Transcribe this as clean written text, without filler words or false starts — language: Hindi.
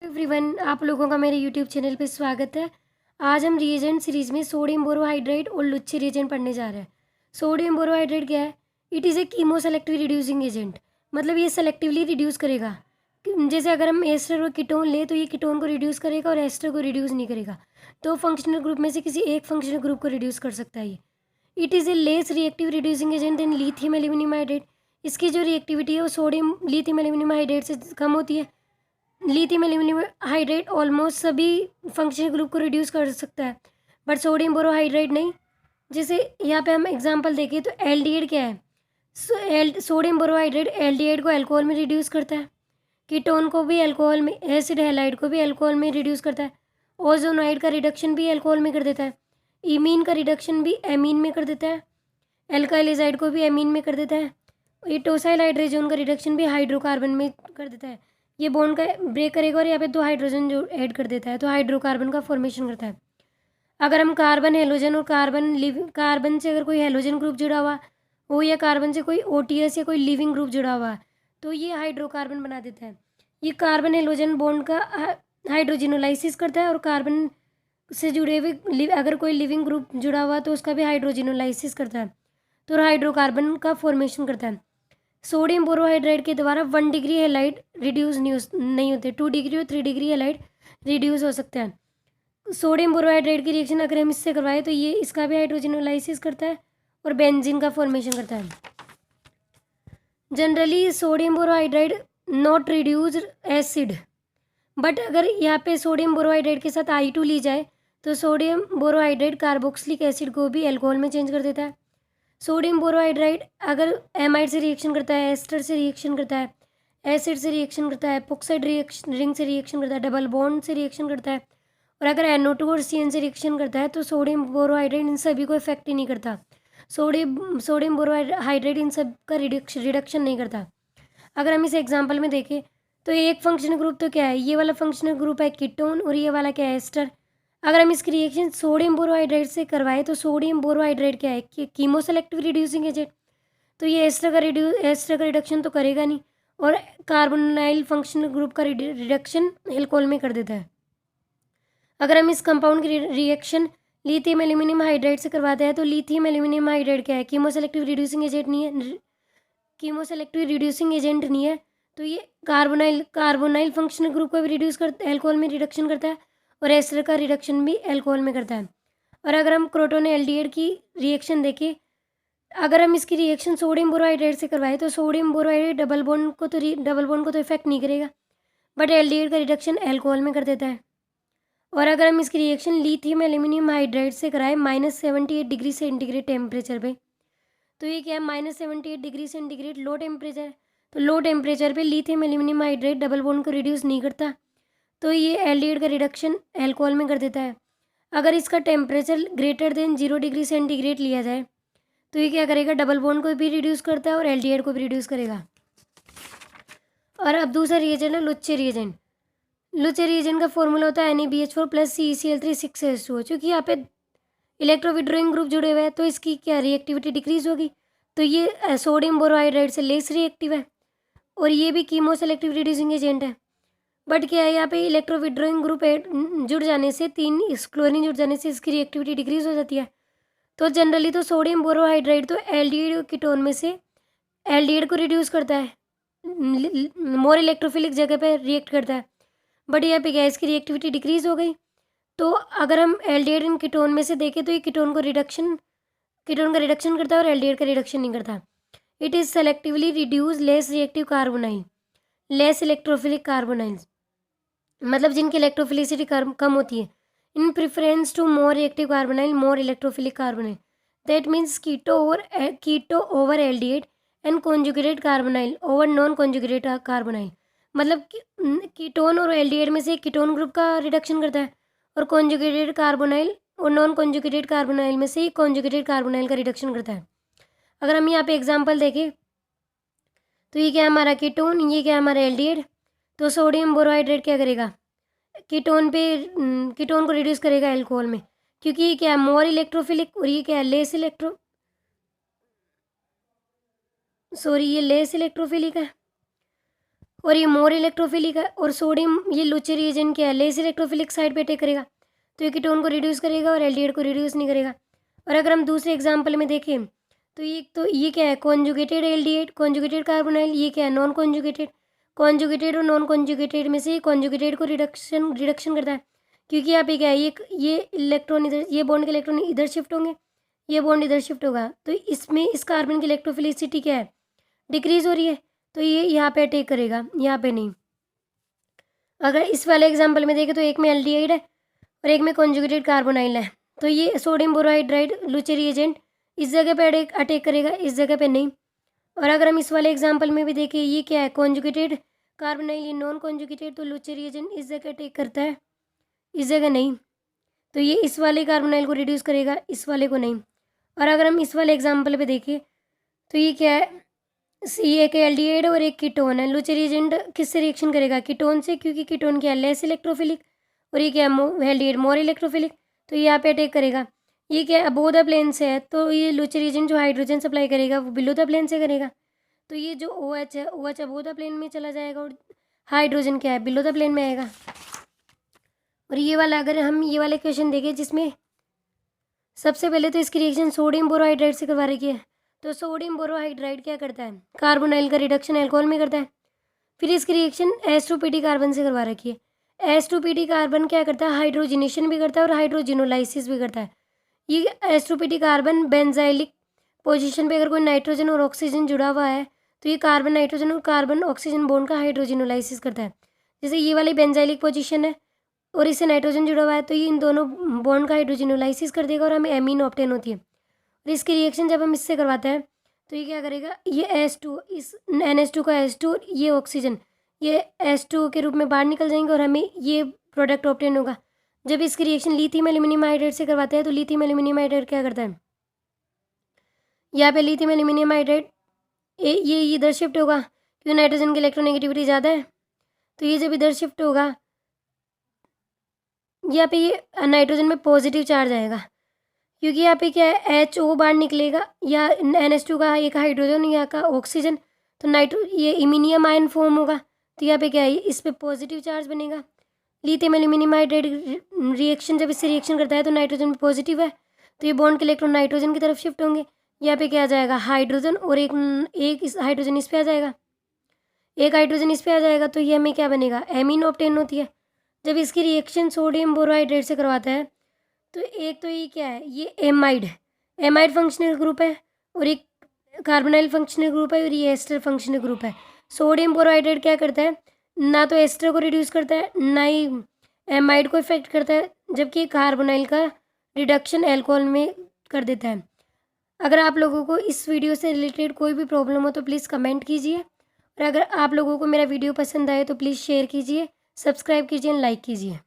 एवरीवन, आप लोगों का मेरे यूट्यूब चैनल पे स्वागत है। आज हम रिएजेंट सीरीज़ में सोडियम बोरोहाइड्रेट और लुच्छे रिएजेंट पढ़ने जा रहे हैं। सोडियम बोरोहाइड्रेट क्या है? It is A chemo selective reducing agent. मतलब ये सेलेक्टिवली रिड्यूस करेगा। जैसे अगर हम एस्टर और कीटोन ले तो ये कीटोन को रिड्यूस करेगा और एस्टर को रिड्यूस नहीं करेगा। तो फंक्शनल ग्रुप में से किसी एक फंक्शनल ग्रुप को रिड्यूस कर सकता है ये। It is a less reactive reducing agent than lithium aluminium hydrate. इसकी जो रिएक्टिविटी है वो सोडियम लिथियम एल्यूमिनियम हाइड्रेट से कम होती है। लिथियम एल्यूमिनियम हाइड्रेट ऑलमोस्ट सभी फंक्शनल ग्रुप को रिड्यूस कर सकता है, बट सोडियम बोरोहाइड्रेट नहीं। जैसे यहाँ पे हम एग्जांपल देखें तो एल्डिहाइड क्या है? सोडियम बोरोहाइड्रेट एल्डिहाइड को अल्कोहल में रिड्यूस करता है, कीटोन को भी अल्कोहल में, एसिड हैलाइड को भी अल्कोहल में रिड्यूस करता है, ओजोनाइड का रिडक्शन भी अल्कोहल में कर देता है, इमीन का रिडक्शन भी एमीन में कर देता है, एल्काइलिजाइड को भी एमीन में कर देता है, ये टोसाइल हाइड्रोजन का रिडक्शन भी हाइड्रोकार्बन में कर देता है। ये बॉन्ड का ब्रेक करेगा और यहाँ पे दो हाइड्रोजन जो ऐड कर देता है तो हाइड्रोकार्बन का फॉर्मेशन करता है। अगर हम कार्बन हेलोजन और कार्बन से अगर कोई हेलोजन ग्रुप जुड़ा हुआ हो या कार्बन से कोई ओटीएस या कोई लिविंग ग्रुप जुड़ा हुआ है तो ये हाइड्रोकार्बन बना देता है। ये कार्बन हेलोजन बॉन्ड का हाइड्रोजिनोलाइसिस करता है और कार्बन से जुड़े हुए अगर कोई लिविंग ग्रुप जुड़ा हुआ तो उसका भी हाइड्रोजिनोलाइसिस करता है तो हाइड्रोकार्बन का फॉर्मेशन करता है। सोडियम बोरोहाइड्रेट के द्वारा 1 डिग्री हेलाइड रिड्यूस नहीं होते, 2 डिग्री और 3 डिग्री हेलाइड रिड्यूस हो सकते हैं। सोडियम बोरोहाइड्रेट की रिएक्शन अगर हम इससे करवाएं तो ये इसका भी हाइड्रोजनोलाइसिस करता है और बेंजीन का फॉर्मेशन करता है। Generally sodium borohydrate not reduce acid, but अगर यहाँ पे सोडियम बोरोहाइड्रेट के साथ I2 ली जाए तो सोडियम बोरोहाइड्रेट कार्बोक्सिलिक एसिड को भी अल्कोहल में चेंज कर देता है। सोडियम बोरोहाइड्राइड अगर एमाइड से रिएक्शन करता है, एस्टर से रिएक्शन करता है, एसिड से रिएक्शन करता है, एपॉक्साइड रिंग से रिएक्शन करता है, डबल बॉन्ड से रिएक्शन करता है और अगर NO2 और CN से रिएक्शन करता है तो सोडियम बोरोहाइड्रेट इन सभी को इफेक्ट ही नहीं करता। सोडियम बोरोहाइड्रेट इन सब का रिडक्शन नहीं करता। अगर हम इस एग्जाम्पल में देखें तो एक फंक्शनल ग्रुप तो क्या है, ये वाला फंक्शनल ग्रुप है कीटोन और ये वाला क्या है, एस्टर। अगर हम इसकी रिएक्शन सोडियम बोरोहाइड्रेट से करवाएं तो सोडियम बोरोहाइड्रेट क्या है कि कीमो सेलेक्टिव रिड्यूसिंग एजेंट, तो ये एस्टर का रिडक्शन तो करेगा नहीं और कार्बोनाइल फंक्शनल ग्रुप का रिडक्शन एल्कोहल में कर देता है। अगर हम इस कंपाउंड की रिएक्शन लिथियम एल्यूमिनियम हाइड्रेट से करवाते हैं तो लिथियम एल्यूमिनियम हाइड्रेट क्या है, कीमो सेलेक्टिव रिड्यूसिंग एजेंट नहीं है, कीमो सेलेक्टिव रिड्यूसिंग एजेंट नहीं है, तो ये कार्बोनाइल फंक्शनल ग्रुप को भी रिड्यूस करता है, एल्कोहल में रिडक्शन करता है और एस्टर का रिडक्शन भी एल्कोहल में करता है। और अगर हम क्रोटोन एल्डिहाइड की रिएक्शन देखें, अगर हम इसकी रिएक्शन सोडियम बोरोहाइड्रेट से करवाएं तो सोडियम बोरोहाइड्रेट डबल बॉन्ड को तो इफेक्ट नहीं करेगा, बट एल्डिहाइड का रिडक्शन एल्कोहल में कर देता है। और अगर हम इसकी रिएक्शन लिथियम एल्यूमिनियम हाइड्रेट से कराएं -78 डिग्री सेंटीग्रेड टेम्परेचर पे, तो ये क्या है, -78 डिग्री सेंटीग्रेड लो टेम्परेचर है, तो लो टेम्परेचर पे lithium aluminium hydrate double bond को रिड्यूस नहीं करता तो ये एल्डिहाइड का रिडक्शन एल्कोहल में कर देता है। अगर इसका temperature greater than 0 degree centigrade लिया जाए तो ये क्या करेगा, डबल बॉन्ड को भी रिड्यूस करता है और एल्डिहाइड को भी रिड्यूस करेगा। और अब दूसरा रिएजेंट है लुच्छे रिएजेंट। लुच्छे रिएजेंट का फॉर्मूला होता है NaBH4 + CeCl3 6H2O। चूँकि यहाँ पे इलेक्ट्रो विड्रॉइंग ग्रुप जुड़े हुए हैं तो इसकी क्या रिएक्टिविटी डिक्रीज होगी, तो ये सोडियम बोरोहाइड्रेट से लेस रिएक्टिव है और ये भी कीमो सेलेक्टिव रिड्यूसिंग एजेंट है। बट क्या है, यहाँ पे इलेक्ट्रो विड्रॉइंग ग्रुप जुड़ जाने से इस क्लोरीन जुड़ जाने से इसकी रिएक्टिविटी डिक्रीज हो जाती है। तो जनरली तो सोडियम बोरोहाइड्रेट तो एल्डिहाइड कीटोन में से एल्डिहाइड को रिड्यूस करता है, मोर इलेक्ट्रोफिलिक जगह पे रिएक्ट करता है, बट यहाँ पे क्या है, इसकी रिएक्टिविटी डिक्रीज हो गई। तो अगर हम एल्डिहाइड इन कीटोन में से देखें तो ये कीटोन का रिडक्शन करता है और एल्डिहाइड का रिडक्शन नहीं करता। It is selectively reduce less reactive carbonyl, less electrophilic carbonyls, मतलब जिनकी इलेक्ट्रोफिलिसिटी कम होती है, in preference to more reactive carbonyl more electrophilic carbonyl, that means keto over aldehyde and conjugated carbonyl over non conjugated carbonyl. मतलब कीटोन और एल्डिहाइड में से कीटोन ग्रुप का रिडक्शन करता है और कॉन्जुगेटेड कार्बोनाइल और नॉन कॉन्जुगेटेड कार्बोनाइल में से कॉन्जुगेटेड कार्बोनाइल का रिडक्शन करता है। अगर हम यहाँ पे एग्जांपल देखें तो ये क्या है हमारा कीटोन, ये क्या है हमारा एल्डिहाइड। तो सोडियम बोरोहाइड्रेट क्या करेगा, कीटोन को रिड्यूस करेगा एल्कोहल में, क्योंकि ये क्या है मोर इलेक्ट्रोफिलिक और ये क्या है ये लेस इलेक्ट्रोफिलिक है। और ये मोर इलेक्ट्रोफिलिक है, और सोडियम ये लुचे रिएजेंट क्या है, लेस इलेक्ट्रोफिलिक साइड पे अटैक करेगा, तो ये कीटोन को रिड्यूस करेगा और एल्डिहाइड को रिड्यूस नहीं करेगा। और अगर हम दूसरे एग्जाम्पल में देखें तो ये क्या है, कॉन्जुगेटेड एल्डिहाइड, कॉन्जुगेटेड कार्बोनाइल, ये क्या है, नॉन कॉन्जुगेटेड। कॉन्जुगेटेड और नॉन कॉन्जुगेटेड में से कॉन्जुगेटेड को रिडक्शन करता है, क्योंकि यहाँ पे क्या है, ये इलेक्ट्रॉन इधर, ये बॉन्ड के इलेक्ट्रॉन इधर शिफ्ट होंगे, ये बॉन्ड इधर शिफ्ट होगा, तो इसमें इस कार्बन की इलेक्ट्रोफिलिसिटी क्या है, डिक्रीज हो रही है, तो ये यहाँ पे अटैक करेगा, यहाँ पे नहीं। अगर इस वाले एग्जाम्पल में देखें तो एक में एल्डिहाइड है और एक में कॉन्जुगेटेड कार्बोनाइल है, तो ये सोडियम बोरोहाइड्राइड लुचे रिएजेंट इस जगह पे अटैक करेगा, इस जगह पे नहीं। और अगर हम इस वाले एग्जाम्पल में भी देखें, ये क्या है, कॉन्जुगेटेड कार्बोनाइल, ये नॉन कॉन्जुगेटेड, तो लुचे रिएजेंट इस जगह अटैक करता है, इस जगह नहीं, तो ये इस वाले कार्बोनाइल को रिड्यूस करेगा, इस वाले को नहीं। और अगर हम इस वाले एग्जाम्पल पे देखें तो ये क्या है, ये एक एल्डिहाइड और एक कीटोन है, लुचे रिएजेंट किससे रिएक्शन करेगा, कीटोन से, क्योंकि कीटोन क्या है, लेस इलेक्ट्रोफिलिक, और ये क्या है, एल्डिहाइड मोर इलेक्ट्रोफिलिक, तो ये यहाँ पे अटैक करेगा। ये क्या है, अबोव द प्लेन से है, तो ये लुचे रिएजेंट जो हाइड्रोजन सप्लाई करेगा वो बिलो द प्लेन से करेगा, तो ये जो OH है, OH अबोव द प्लेन में चला जाएगा और हाइड्रोजन क्या है, बिलो द प्लेन में आएगा। और ये वाला अगर हम ये वाले क्वेश्चन देखें जिसमें सबसे पहले तो इसकी रिएक्शन सोडियम बोरोहाइड्राइड से करवा रखी है, तो सोडियम बोरोहाइड्राइड क्या करता है, कार्बोनाइल का रिडक्शन अल्कोहल में करता है। फिर इसकी रिएक्शन H2PD कार्बन से करवा रखी है, H2PD कार्बन क्या करता है, हाइड्रोजिनेशन भी करता है और हाइड्रोजिनोलाइसिस भी करता है। ये H2PD कार्बन बेंजाइलिक पोजीशन पे अगर कोई नाइट्रोजन और ऑक्सीजन जुड़ा हुआ है तो ये कार्बन नाइट्रोजन और कार्बन ऑक्सीजन बॉन्ड का हाइड्रोजिनोलाइसिस करता है। जैसे ये वाली बेंजाइलिक पोजीशन है और इससे नाइट्रोजन जुड़ा हुआ है, तो ये इन दोनों बॉन्ड का हाइड्रोजिनोलाइसिस कर देगा और हमें एमीन ऑप्टेन होती है। और इसकी रिएक्शन जब हम इससे करवाते हैं तो ये क्या करेगा, ये H2 इस NH2 का H2 और ये ऑक्सीजन ये H2 के रूप में बाहर निकल जाएंगे और हमें ये प्रोडक्ट ऑप्टेन होगा। जब इसकी रिएक्शन लिथियम एल्यूमिनियम हाइड्राइड से करवाते हैं तो लिथियम एल्यूमिनियम हाइड्राइड क्या करता है, यहाँ पे लिथियम एल्यूमिनियम हाइड्राइड ये इधर शिफ्ट होगा, क्योंकि नाइट्रोजन की इलेक्ट्रोनेगेटिविटी ज़्यादा है, तो ये जब इधर शिफ्ट होगा यहाँ पे ये नाइट्रोजन में पॉजिटिव चार्ज आएगा, क्योंकि यहाँ पे क्या है, HO बाहर निकलेगा या NH2 का एक हाइड्रोजन यहाँ का ऑक्सीजन, तो ये इमिनियम आयन फॉर्म होगा, तो यहाँ पे क्या है, इस पे पॉजिटिव चार्ज बनेगा। लिथियम एल्यूमिनियम हाइड्राइड रिएक्शन जब इससे रिएक्शन करता है तो नाइट्रोजन में पॉजिटिव है, तो ये बॉन्ड के इलेक्ट्रॉन नाइट्रोजन की तरफ शिफ्ट होंगे, यहाँ पे क्या आ जाएगा, हाइड्रोजन, और एक इस हाइड्रोजन इस पे आ जाएगा, एक हाइड्रोजन इस पे आ जाएगा, तो ये हमें क्या बनेगा, एमीन ऑप्टेन होती है। जब इसकी रिएक्शन सोडियम बोरोहाइड्रेट से करवाता है तो एक तो ये क्या है, ये एमाइड फंक्शनल ग्रुप है और एक कार्बोनाइल फंक्शनल ग्रुप है और ये एस्टर फंक्शनल ग्रुप है। सोडियम बोरोहाइड्रेट क्या करता है, ना तो एस्टर को रिड्यूस करता है ना ही एमाइड को इफेक्ट करता है, जबकि कार्बोनाइल का रिडक्शन अल्कोहल में कर देता है। अगर आप लोगों को इस वीडियो से रिलेटेड कोई भी प्रॉब्लम हो तो प्लीज़ कमेंट कीजिए, और अगर आप लोगों को मेरा वीडियो पसंद आए तो प्लीज़ शेयर कीजिए, सब्सक्राइब कीजिए, लाइक कीजिए।